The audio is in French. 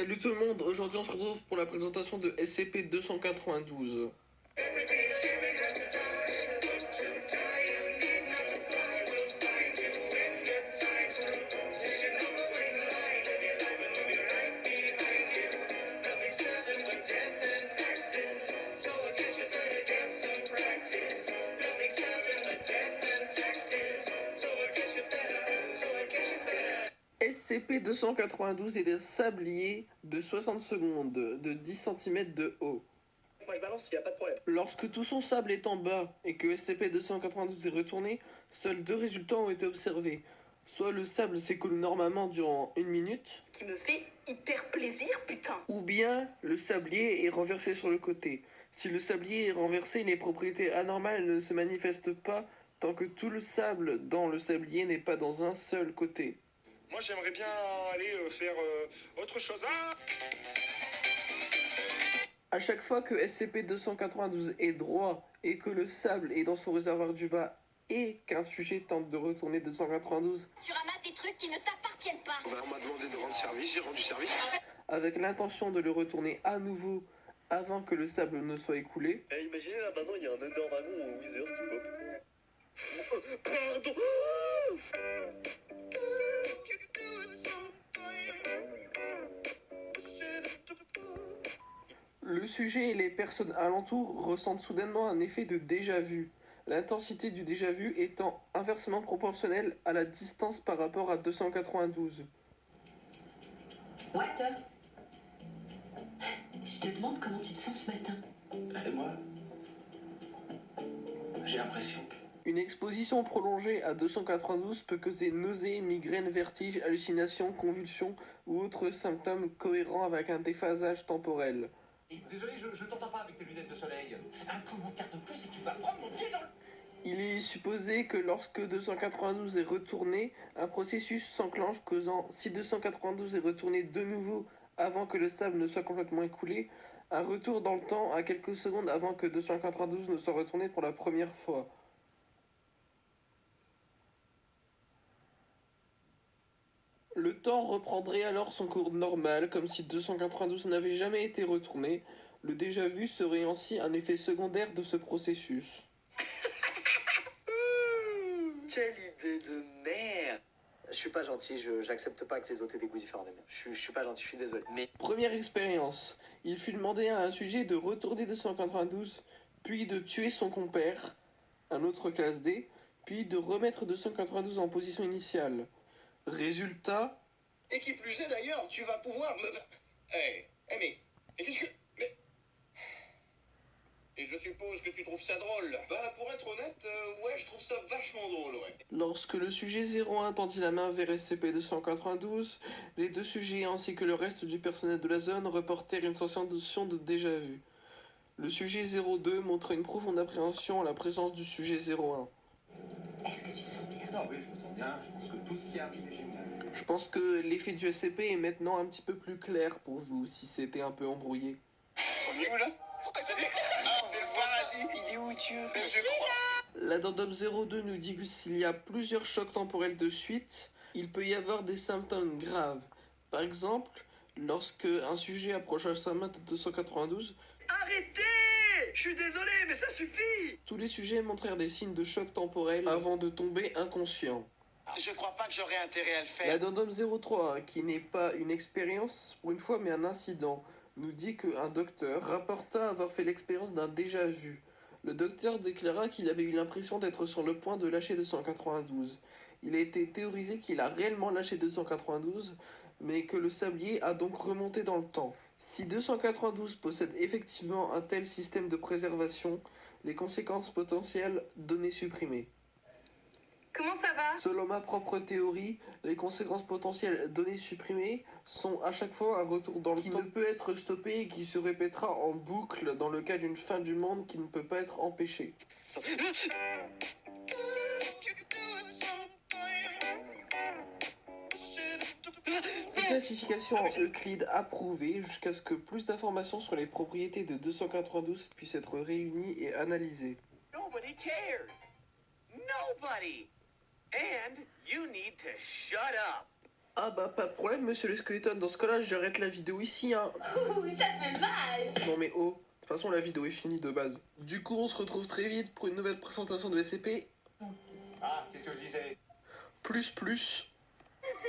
Salut tout le monde, aujourd'hui on se retrouve pour la présentation de SCP-292. SCP-292 est des sabliers de 60 secondes, de 10 cm de haut. Moi je balance, il n'y a pas de problème. Lorsque tout son sable est en bas et que SCP-292 est retourné, seuls deux résultats ont été observés. Soit le sable s'écoule normalement durant 1 minute, Ce qui me fait hyper plaisir, putain. ou bien le sablier est renversé sur le côté. Si le sablier est renversé, les propriétés anormales ne se manifestent pas tant que tout le sable dans le sablier n'est pas dans un seul côté. Moi, j'aimerais bien aller faire autre chose. Ah, À chaque fois que SCP-292 est droit et que le sable est dans son réservoir du bas et qu'un sujet tente de retourner 292 Tu ramasses des trucs qui ne t'appartiennent pas. on m'a demandé de rendre service, j'ai rendu service. avec l'intention de le retourner à nouveau avant que le sable ne soit écoulé, Imaginez là maintenant, il y a un Under Dragon ou Wither qui pop. Pardon. le sujet et les personnes alentour ressentent soudainement un effet de déjà-vu. L'intensité du déjà-vu étant inversement proportionnelle à la distance par rapport à 292. Walter, je te demande comment tu te sens ce matin. Et moi, j'ai l'impression que... Une exposition prolongée à 292 peut causer nausées, migraines, vertiges, hallucinations, convulsions ou autres symptômes cohérents avec un déphasage temporel. Désolé, je t'entends pas avec tes lunettes de soleil. Un commentaire de plus et tu vas prendre mon pied dans le... Il est supposé que lorsque 292 est retourné, un processus s'enclenche causant, si 292 est retourné de nouveau avant que le sable ne soit complètement écoulé, un retour dans le temps à quelques secondes avant que 292 ne soit retourné pour la première fois. Le temps reprendrait alors son cours normal, comme si 292 n'avait jamais été retourné. Le déjà-vu serait ainsi un effet secondaire de ce processus. Quelle idée de merde. Je suis pas gentil, j'accepte pas que les autres aient des goûts différents des miens. Je suis pas gentil, je suis désolé. Mais Première expérience, il fut demandé à un sujet de retourner 292, puis de tuer son compère, un autre classe D, puis de remettre 292 en position initiale. Résultat, Et qui plus est d'ailleurs, tu vas pouvoir me... mais qu'est-ce que... Mais... Et je suppose que tu trouves ça drôle. Bah, pour être honnête, ouais, je trouve ça vachement drôle, ouais. lorsque le sujet 01 tendit la main vers SCP-292, les deux sujets ainsi que le reste du personnel de la zone reportèrent une sensation de déjà-vu. Le sujet 02 montra une profonde appréhension à la présence du sujet 01. Est-ce que tu te sens bien? Non, oui, je me sens bien. Je pense que tout ce qui arrive est génial. Je pense que l'effet du SCP est maintenant un petit peu plus clair pour vous, si c'était un peu embrouillé. On est où, là? C'est le paradis. il est où tu veux? Je crois. L'addendum 02 nous dit que s'il y a plusieurs chocs temporels de suite, il peut y avoir des symptômes graves. Par exemple, lorsque un sujet approche sa main de 292, Arrêtez! Je suis désolé, mais ça suffit! tous les sujets montrèrent des signes de choc temporel avant de tomber inconscients. Je crois pas que j'aurais intérêt à le faire. L'addendum 03, qui n'est pas une expérience pour une fois mais un incident, nous dit qu'un docteur rapporta avoir fait l'expérience d'un déjà-vu. Le docteur déclara qu'il avait eu l'impression d'être sur le point de lâcher 292. Il a été théorisé qu'il a réellement lâché 292, mais que le sablier a donc remonté dans le temps. Si 292 possède effectivement un tel système de préservation, les conséquences potentielles, données supprimées. Comment ça va? Selon ma propre théorie, les conséquences potentielles données supprimées sont à chaque fois un retour dans le temps qui ne peut être stoppé et qui se répétera en boucle dans le cas d'une fin du monde qui ne peut pas être empêchée. Classification en Euclide approuvée jusqu'à ce que plus d'informations sur les propriétés de 292 puissent être réunies et analysées. Nobody cares. Nobody. And you need to shut up. Ah bah pas de problème monsieur le skeleton, dans ce cas-là j'arrête la vidéo ici hein. Ouh, ça fait mal. Non mais oh, de toute façon la vidéo est finie de base. Du coup on se retrouve très vite pour une nouvelle présentation de SCP. Ah, qu'est-ce que je disais? Plus. C'est